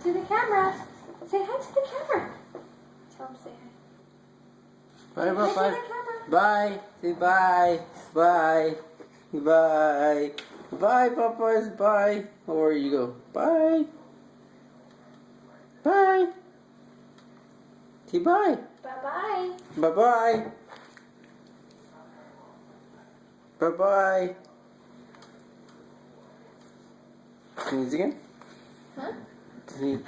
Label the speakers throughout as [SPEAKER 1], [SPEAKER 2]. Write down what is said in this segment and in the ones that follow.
[SPEAKER 1] To the camera. Say hi to the camera. Tell him say hi.
[SPEAKER 2] Bye, bye,
[SPEAKER 1] Hi
[SPEAKER 2] bye.
[SPEAKER 1] to the camera.
[SPEAKER 2] Bye. Say bye. Bye. Bye. Bye, Papas. Bye. Where you go? Bye. Bye. Say bye.
[SPEAKER 1] Bye-bye.
[SPEAKER 2] Bye-bye. Bye-bye. Sneeze again?
[SPEAKER 1] Huh?
[SPEAKER 2] Sneeze.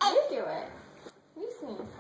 [SPEAKER 1] You do it. You sneeze.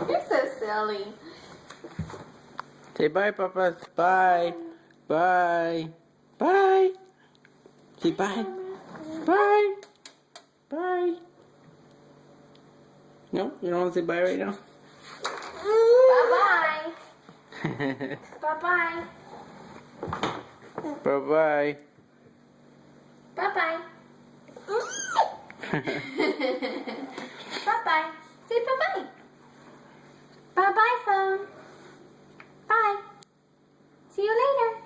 [SPEAKER 1] You're so silly.
[SPEAKER 2] Say bye, Papas. Bye. Bye. Bye. Say bye. Bye. Bye. No, you don't want to say bye right now?
[SPEAKER 1] Bye-bye. Bye-bye.
[SPEAKER 2] Bye-bye.
[SPEAKER 1] Bye-bye. Bye-bye. Say bye-bye. Bye-bye, phone. Bye. See you later.